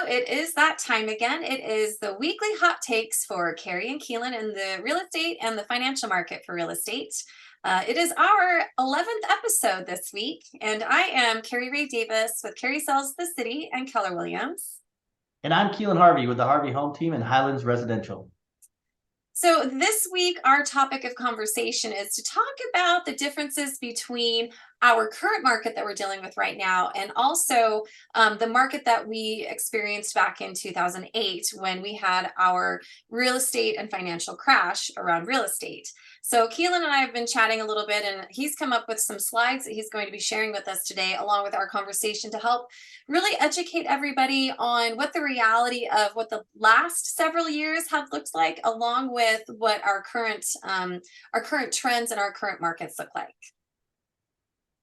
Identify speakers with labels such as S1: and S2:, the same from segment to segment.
S1: it is that time again. It is the weekly hot takes for Kari and Keelan in the real estate and the financial market for real estate. It is our 11th episode this week, and I am Kari Rae Davis with Kari Sells the City and Keller Williams.
S2: And I'm Keelan Harvey with the Harvey Home Team in Highlands Residential.
S1: So this week, our topic of conversation is to talk about the differences between our current market that we're dealing with right now and also the market that we experienced back in 2008 when we had our real estate and financial crash around real estate. So Keelan and I have been chatting a little bit, and he's come up with some slides that he's going to be sharing with us today, along with our conversation, to help really educate everybody on what the reality of what the last several years have looked like, along with what our current trends and our current markets look like.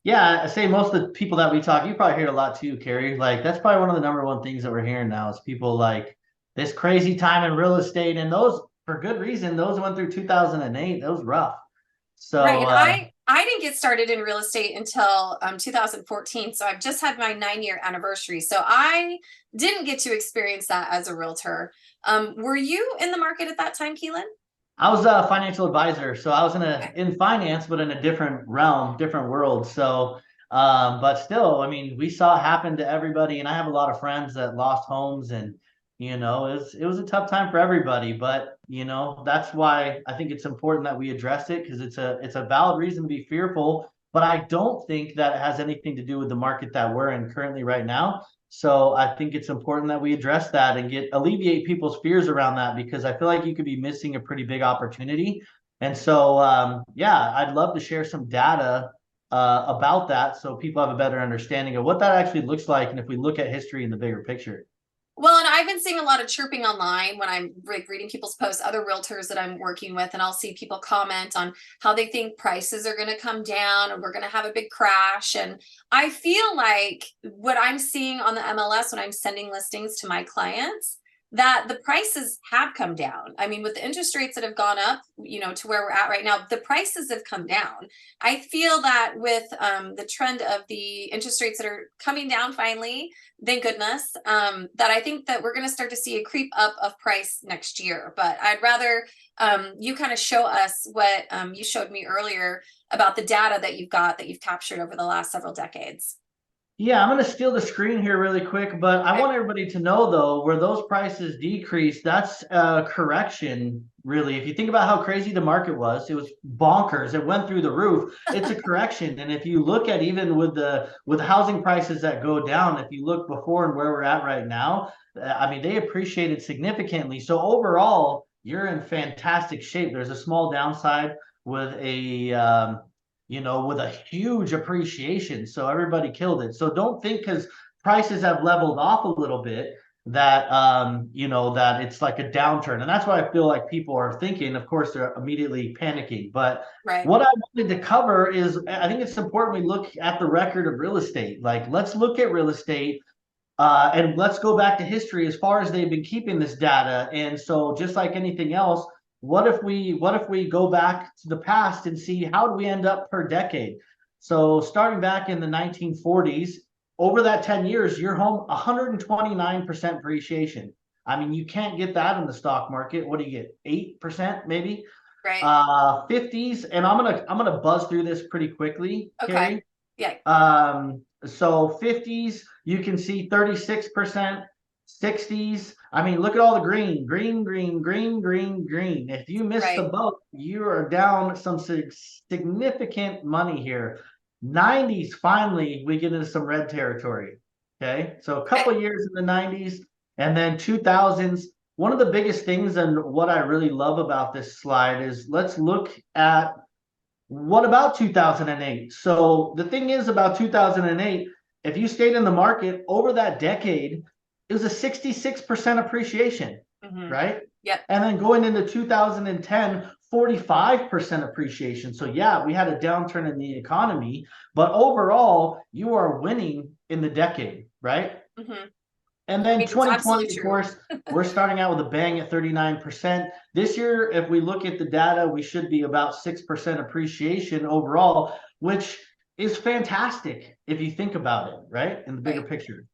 S2: Yeah, I say most of the people that we talk, you probably hear a lot too, Kari. Like that's probably one of the number one things that we're hearing now is people like this crazy time in real estate, and those for good reason. Those went through 2008. That was rough. So
S1: Right, and I didn't get started in real estate until 2014, so I've just had my 9-year anniversary. So I didn't get to experience that as a realtor. Were you in the market at that time, Keelan?
S2: I was a financial advisor, so I was in finance, but in a different realm, different world. So, but still, I mean, we saw it happen to everybody, and I have a lot of friends that lost homes, and it was a tough time for everybody. But that's why I think it's important that we address it because it's a valid reason to be fearful. But I don't think that it has anything to do with the market that we're in currently right now. So I think it's important that we address that and alleviate people's fears around that because I feel like you could be missing a pretty big opportunity. And so, yeah, I'd love to share some data about that so people have a better understanding of what that actually looks like. And if we look at history in the bigger picture.
S1: Well, and I've been seeing a lot of chirping online when I'm reading people's posts, other realtors that I'm working with, and I'll see people comment on how they think prices are going to come down and we're going to have a big crash. And I feel like what I'm seeing on the MLS when I'm sending listings to my clients, that the prices have come down. I mean, with the interest rates that have gone up, to where we're at right now, the prices have come down. I feel that with the trend of the interest rates that are coming down finally, thank goodness, that I think that we're going to start to see a creep up of price next year. But I'd rather you kind of show us what you showed me earlier about the data that you've captured over the last several decades.
S2: Yeah, I'm going to steal the screen here really quick, but I want everybody to know though, where those prices decrease, that's a correction, really. If you think about how crazy the market was, it was bonkers. It went through the roof. It's a correction. And if you look at even with housing prices that go down, if you look before and where we're at right now, I mean, they appreciated significantly. So overall, you're in fantastic shape. There's a small downside with with a huge appreciation. So everybody killed it. So don't think because prices have leveled off a little bit that that it's like a downturn. And that's what I feel like people are thinking. Of course, they're immediately panicking. But
S1: Right.
S2: what I wanted to cover is I think it's important we look at the record of real estate. Like let's look at real estate. And let's go back to history as far as they've been keeping this data. And so just like anything else, what if we go back to the past and see how do we end up per decade? So starting back in the 1940s, over that 10 years, your home 129% appreciation. I mean, you can't get that in the stock market. What do you get? 8% maybe?
S1: Right.
S2: 50s, and I'm gonna buzz through this pretty quickly,
S1: Okay.
S2: Kari.
S1: Yeah.
S2: So 50s, you can see 36%, 60s. I mean, look at all the green, green, green, green, green, green. If you miss the
S1: Right.
S2: boat, you are down some significant money here. 90s, finally, we get into some red territory. Okay. So a couple years in the 90s and then 2000s. One of the biggest things and what I really love about this slide is let's look at what about 2008? So the thing is about 2008, if you stayed in the market over that decade, it was a 66% appreciation, right?
S1: Yep.
S2: And then going into 2010, 45% appreciation. So yeah, we had a downturn in the economy, but overall, you are winning in the decade, right?
S1: Mm-hmm.
S2: And
S1: I
S2: then
S1: mean, it's absolutely
S2: 2020, of
S1: true.
S2: course, we're starting out with a bang at 39%. This year, if we look at the data, we should be about 6% appreciation overall, which is fantastic if you think about it, right? In the bigger
S1: Right.
S2: picture.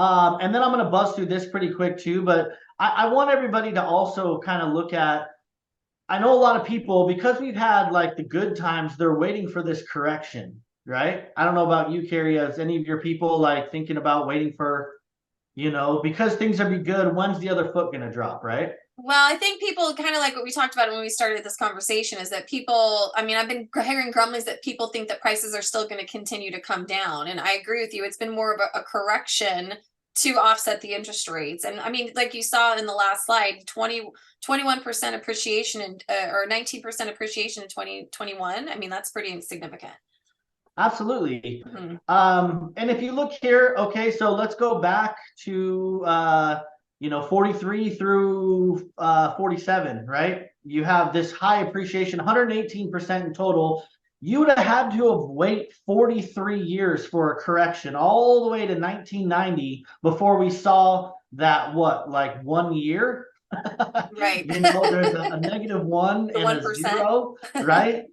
S2: And then I'm going to buzz through this pretty quick too, but I want everybody to also kind of look at, I know a lot of people, because we've had like the good times, they're waiting for this correction, right? I don't know about you, Kari, as any of your people like thinking about waiting for, because things are be good, when's the other foot going to drop, right?
S1: Well, I think people kind of like what we talked about when we started this conversation is that people, I mean, I've been hearing grumblings that people think that prices are still going to continue to come down. And I agree with you. It's been more of a correction to offset the interest rates. And I mean, like you saw in the last slide, 21% appreciation and or 19% appreciation in 2021. I mean, that's pretty significant.
S2: Absolutely.
S1: Mhm.
S2: And if you look here, okay, so let's go back to 43 through 47, right? You have this high appreciation, 118% in total. You would have had to have wait 43 years for a correction, all the way to 1990 before we saw that, what, like 1 year?
S1: Right.
S2: There's a -1
S1: The
S2: and a
S1: 1%.
S2: 0, right?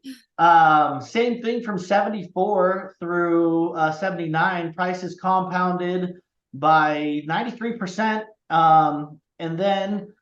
S2: Same thing from 74 through 79, prices compounded by 93%, and then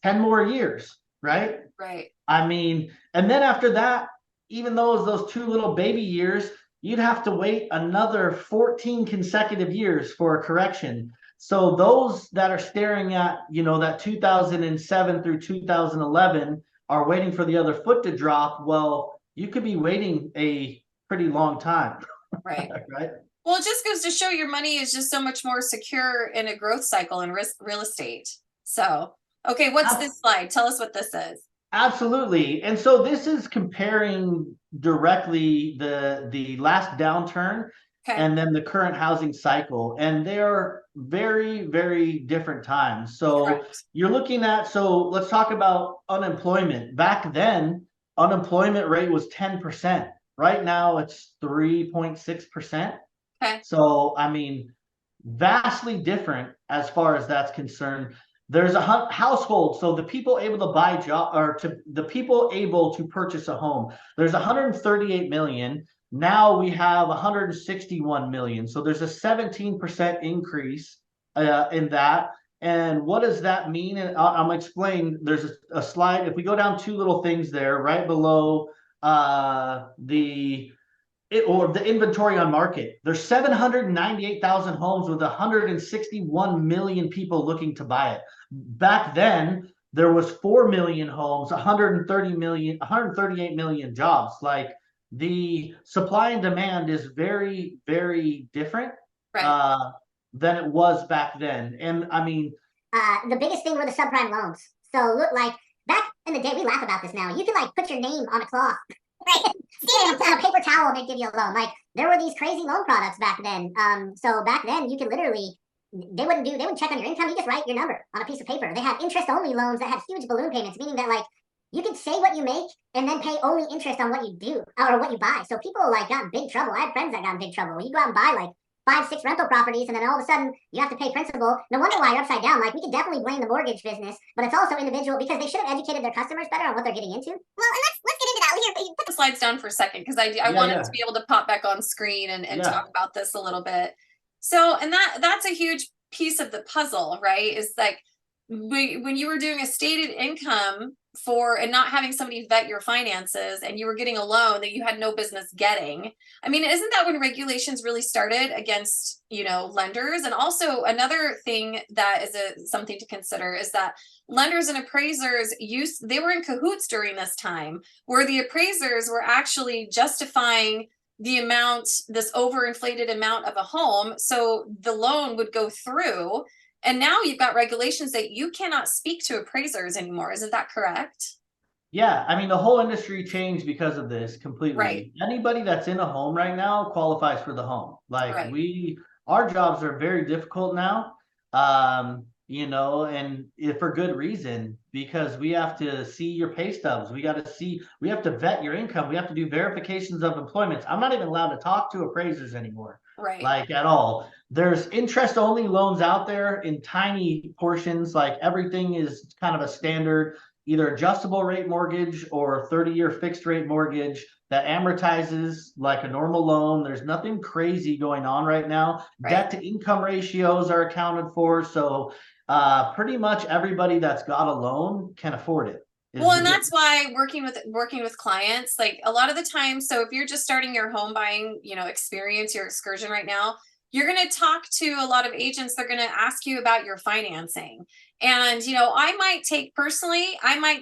S2: 10 more years, right?
S1: Right.
S2: I mean, and then after that, even those two little baby years, you'd have to wait another 14 consecutive years for a correction. So those that are staring at, that 2007 through 2011 are waiting for the other foot to drop. Well, you could be waiting a pretty long time,
S1: Right.
S2: right?
S1: Well, it just goes to show your money is just so much more secure in a growth cycle in real estate. So, okay, what's this slide? Tell us what this is.
S2: Absolutely. And so this is comparing directly the last downturn
S1: Okay.
S2: and then the current housing cycle. And they are very, very different times. So
S1: Correct.
S2: you're looking at, so let's talk about unemployment. Back then, unemployment rate was 10%. Right now it's 3.6%.
S1: Okay.
S2: So, I mean, vastly different as far as that's concerned. There's a household, so the people able to buy job or to the people able to purchase a home. There's 138 million. Now we have 161 million. So there's a 17% increase in that. And what does that mean? And I'm gonna explain. There's a slide. If we go down two little things there, right below or the inventory on market. There's 798,000 homes with 161 million people looking to buy it. Back then, there was 4 million homes, 138 million jobs. Like the supply and demand is very, very different
S1: Right.
S2: than it was back then. And I mean,
S3: the biggest thing were the subprime loans. So look, like back in the day, we laugh about this now. You could like put your name on a cloth, right? On a paper towel, they give you a loan. Like there were these crazy loan products back then. So back then you could literally, they wouldn't check on your income. You just write your number on a piece of paper. They had interest only loans that had huge balloon payments, meaning that like you could say what you make and then pay only interest on what you do or what you buy. So people like got in big trouble. I had friends that got in big trouble. When you go out and buy like 5, 6 rental properties, and then all of a sudden you have to pay principal. No wonder why you're upside down. Like we could definitely blame the mortgage business, but it's also individual because they should have educated their customers better on what they're getting into. Well, and let's get into that here.
S1: Put the slides down for a second because I wanted to be able to pop back on screen and talk about this a little bit. So, and that's a huge piece of the puzzle, right? Is like when you were doing a stated income for and not having somebody vet your finances and you were getting a loan that you had no business getting. I mean, isn't that when regulations really started against, lenders? And also another thing that is something to consider is that lenders and appraisers they were in cahoots during this time where the appraisers were actually justifying this overinflated amount of a home. So the loan would go through. And now you've got regulations that you cannot speak to appraisers anymore. Isn't that correct?
S2: Yeah, I mean, the whole industry changed because of this completely.
S1: Right.
S2: Anybody that's in a home right now qualifies for the home. Like
S1: Right.
S2: our jobs are very difficult now. And for good reason, because we have to see your pay stubs. We have to vet your income. We have to do verifications of employment. I'm not even allowed to talk to appraisers anymore.
S1: Right.
S2: Like at all. There's interest only loans out there in tiny portions. Like everything is kind of a standard, either adjustable rate mortgage or 30-year fixed rate mortgage. that amortizes like a normal loan. There's nothing crazy going on right now.
S1: Right.
S2: Debt to income ratios are accounted for. So pretty much everybody that's got a loan can afford it.
S1: Well, and that's why working with clients, like a lot of the time, so if you're just starting your home buying, experience, your excursion right now, you're going to talk to a lot of agents. They're going to ask you about your financing. And, I might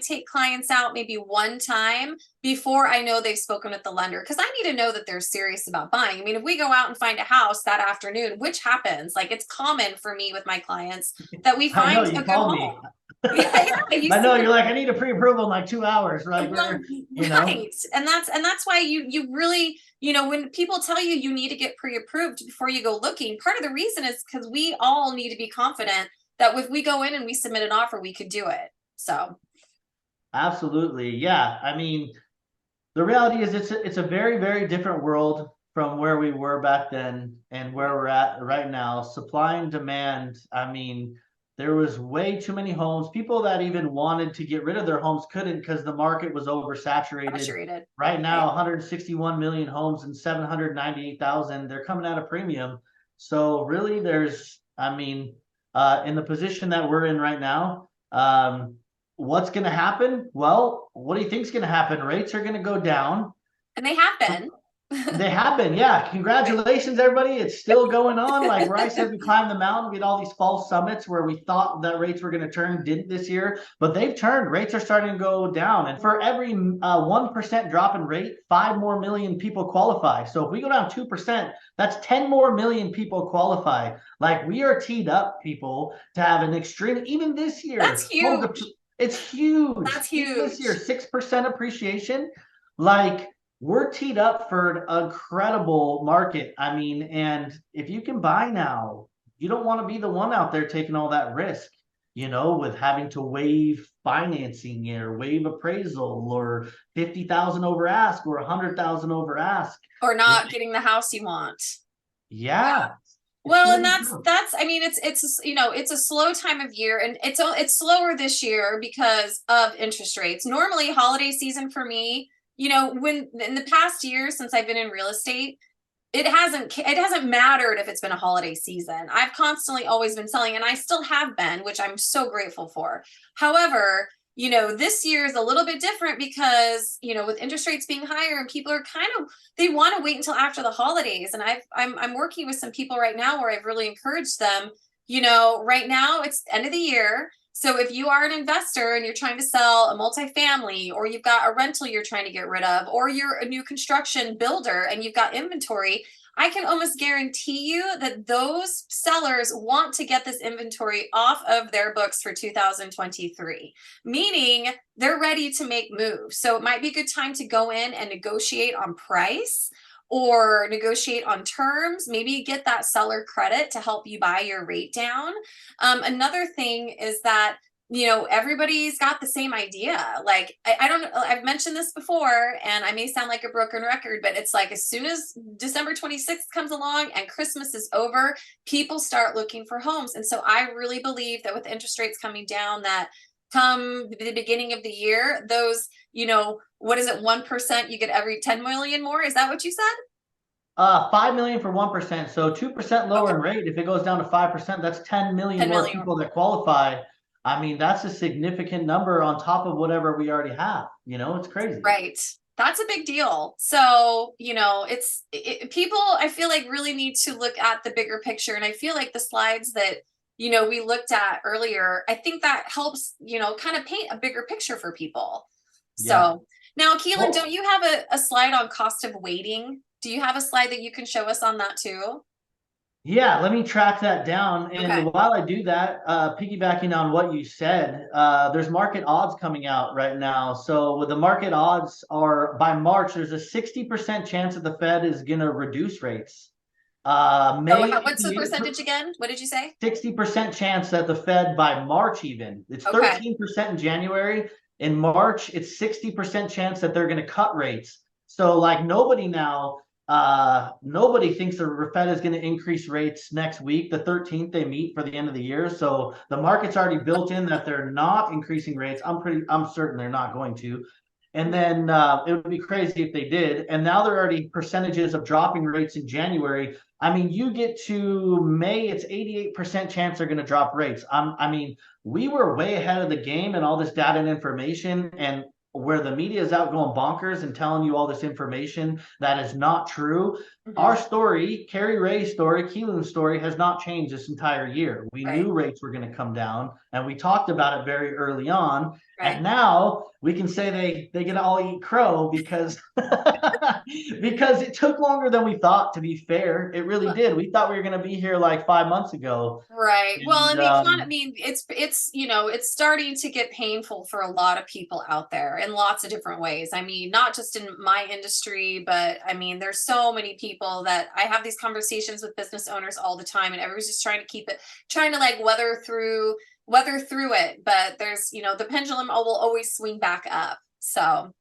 S1: take clients out maybe one time before I know they've spoken with the lender, because I need to know that they're serious about buying. I mean, if we go out and find a house that afternoon, which happens, like it's common for me with my clients that we find a good home.
S2: Yeah, I know you're like, I need a pre-approval in like 2 hours, right?
S1: Well, right. And that's why you really, when people tell you you need to get pre-approved before you go looking, part of the reason is because we all need to be confident that if we go in and we submit an offer, we could do it. So
S2: absolutely. Yeah. I mean, the reality is it's a very, very different world from where we were back then and where we're at right now. Supply and demand. I mean, there was way too many homes. People that even wanted to get rid of their homes couldn't because the market was oversaturated. Right now, 161 million homes and 798,000. They're coming at a premium. So really, in the position that we're in right now, what's going to happen? Well, what do you think is going to happen? Rates are going to go down.
S1: And they have been.
S2: They have been, yeah. Congratulations, everybody. It's still going on. Like Bryce said, we climbed the mountain. We had all these false summits where we thought that rates were going to turn, didn't this year, but they've turned. Rates are starting to go down. And for every 1% drop in rate, 5 more million people qualify. So if we go down 2%, that's 10 more million people qualify. Like we are teed up, people, to have an extreme, even this year.
S1: That's huge.
S2: It's huge.
S1: That's huge.
S2: Even this year, 6% appreciation. Like, we're teed up for an incredible market. I mean, and if you can buy now, you don't want to be the one out there taking all that risk, with having to waive financing or waive appraisal or 50,000 over ask or 100,000 over ask.
S1: Or not getting the house you want.
S2: Yeah.
S1: Well, and that's, I mean, it's a slow time of year, and it's slower this year because of interest rates. Normally holiday season for me, when in the past year since I've been in real estate, it hasn't mattered if it's been a holiday season. I've constantly always been selling, and I still have been, which I'm so grateful for. However, this year is a little bit different because, with interest rates being higher and people are they want to wait until after the holidays. And I'm working with some people right now where I've really encouraged them, right now it's end of the year. So if you are an investor and you're trying to sell a multifamily, or you've got a rental you're trying to get rid of, or you're a new construction builder and you've got inventory, I can almost guarantee you that those sellers want to get this inventory off of their books for 2023, meaning they're ready to make moves. So it might be a good time to go in and negotiate on price or negotiate on terms, maybe get that seller credit to help you buy your rate down. Another thing is that, everybody's got the same idea. Like, I don't know, I've mentioned this before, and I may sound like a broken record, but it's like, as soon as December 26th comes along and Christmas is over, people start looking for homes. And so I really believe that with interest rates coming down, that come the beginning of the year, those, what is it, 1% you get every 10 million more? Is that what you said?
S2: 5 million for 1%. So 2% lower in rate. If it goes down to 5%, that's 10 million more people that qualify. I mean, that's a significant number on top of whatever we already have. It's crazy.
S1: Right. That's a big deal. So, people, I feel like, really need to look at the bigger picture. And I feel like the slides that, we looked at earlier, I think that helps, kind of paint a bigger picture for people.
S2: Yeah.
S1: So now, Keelan, don't you have a slide on cost of waiting? Do you have a slide that you can show us on that too?
S2: Yeah, let me track that down. And while I do that, piggybacking on what you said, there's market odds coming out right now. So with the market odds are, by March, there's a 60% chance that the Fed is going to reduce rates.
S1: What's the percentage again? What did you say?
S2: 60% chance that the Fed by March even. It's 13% in January. In March, it's 60% chance that they're going to cut rates. So like nobody thinks the Fed is going to increase rates next week. The 13th they meet for the end of the year. So the market's already built in that they're not increasing rates. I'm certain they're not going to. And then it would be crazy if they did. And now they're already percentages of dropping rates in January. I mean, you get to May, it's 88% chance they're going to drop rates. I mean, we were way ahead of the game and all this data and information, and where the media is out going bonkers and telling you all this information that is not true. Our story, Kari Rae's story, Keelan's story has not changed this entire year. We knew rates were going to come down, and we talked about it very early on. And now we can say they get to all eat crow because because it took longer than we thought, to be fair. It really did. We thought we were going to be here like 5 months ago.
S1: Right. Well, and
S2: And,
S1: it's you know, it's starting to get painful for a lot of people out there in lots of different ways. I mean, not just in my industry, but I mean, there's so many people that I have these conversations with business owners all the time, and everybody's just trying to keep it, trying to like weather through it. But there's, you know, the pendulum will always swing back up. So,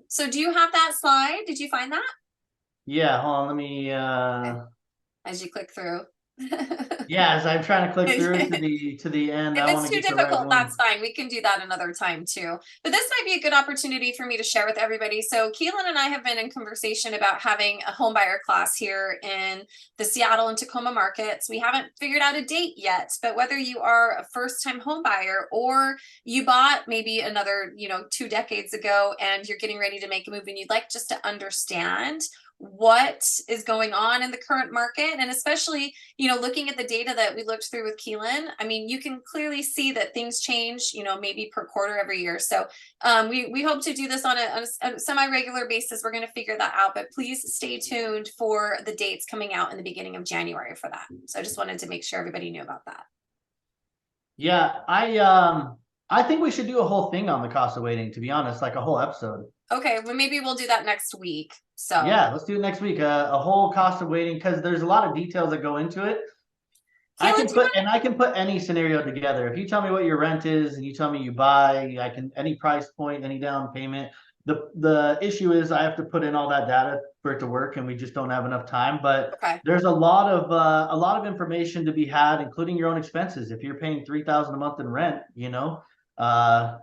S1: so do you have that slide? Did you find that?
S2: yeah, hold on, let me
S1: As you click through.
S2: yeah, as I'm trying to click through to the end.
S1: If
S2: I
S1: it's
S2: want to
S1: too
S2: get the right
S1: difficult,
S2: one.
S1: that's fine. We can do that another time too. But this might be a good opportunity for me to share with everybody. So Keelan and I have been in conversation about having a home buyer class here in the Seattle and Tacoma markets. We haven't figured out a date yet, but whether you are a first-time home buyer or you bought maybe another, you know, 2 decades ago and you're getting ready to make a move and you'd like just to understand what is going on in the current market, and especially, you know, looking at the data that we looked through with Keelan, I mean, you can clearly see that things change, you know, maybe per quarter every year. So we hope to do this on a semi-regular basis. We're going to figure that out, but please stay tuned for the dates coming out in the beginning of January for that. So I just wanted to make sure everybody knew about that.
S2: Yeah, I think we should do a whole thing on the cost of waiting, to be honest, like a whole episode.
S1: Okay, well, maybe we'll do that next week. So
S2: yeah, let's do it next week. A whole cost of waiting, because there's a lot of details that go into it. I can put any scenario together. If you tell me what your rent is and you tell me you buy, I can any price point, any down payment. The issue is I have to put in all that data for it to work, and we just don't have enough time. But there's a lot of information to be had, including your own expenses. If you're paying $3,000 a month in rent, you know,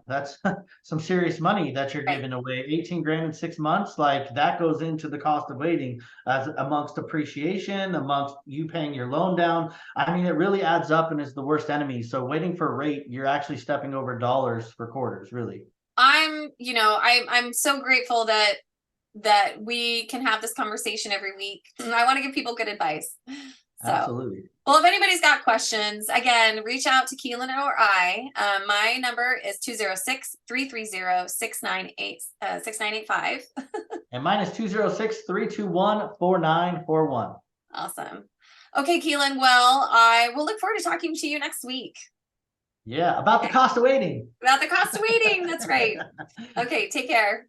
S2: that's some serious money that you're giving away. 18 grand in 6 months, like that goes into the cost of waiting, as amongst appreciation, amongst you paying your loan down. I mean, it really adds up and is the worst enemy. So waiting for a rate, you're actually stepping over dollars for quarters, really.
S1: I'm so grateful that we can have this conversation every week. And I want to give people good advice. So,
S2: absolutely.
S1: Well, if anybody's got questions, again, reach out to Keelan or I. My number is 206-330-6985.
S2: And mine is 206-321-4941.
S1: Awesome. Okay, Keelan. Well, I will look forward to talking to you next week.
S2: Yeah, about the cost of waiting.
S1: About the cost of waiting. That's right. Okay, take care.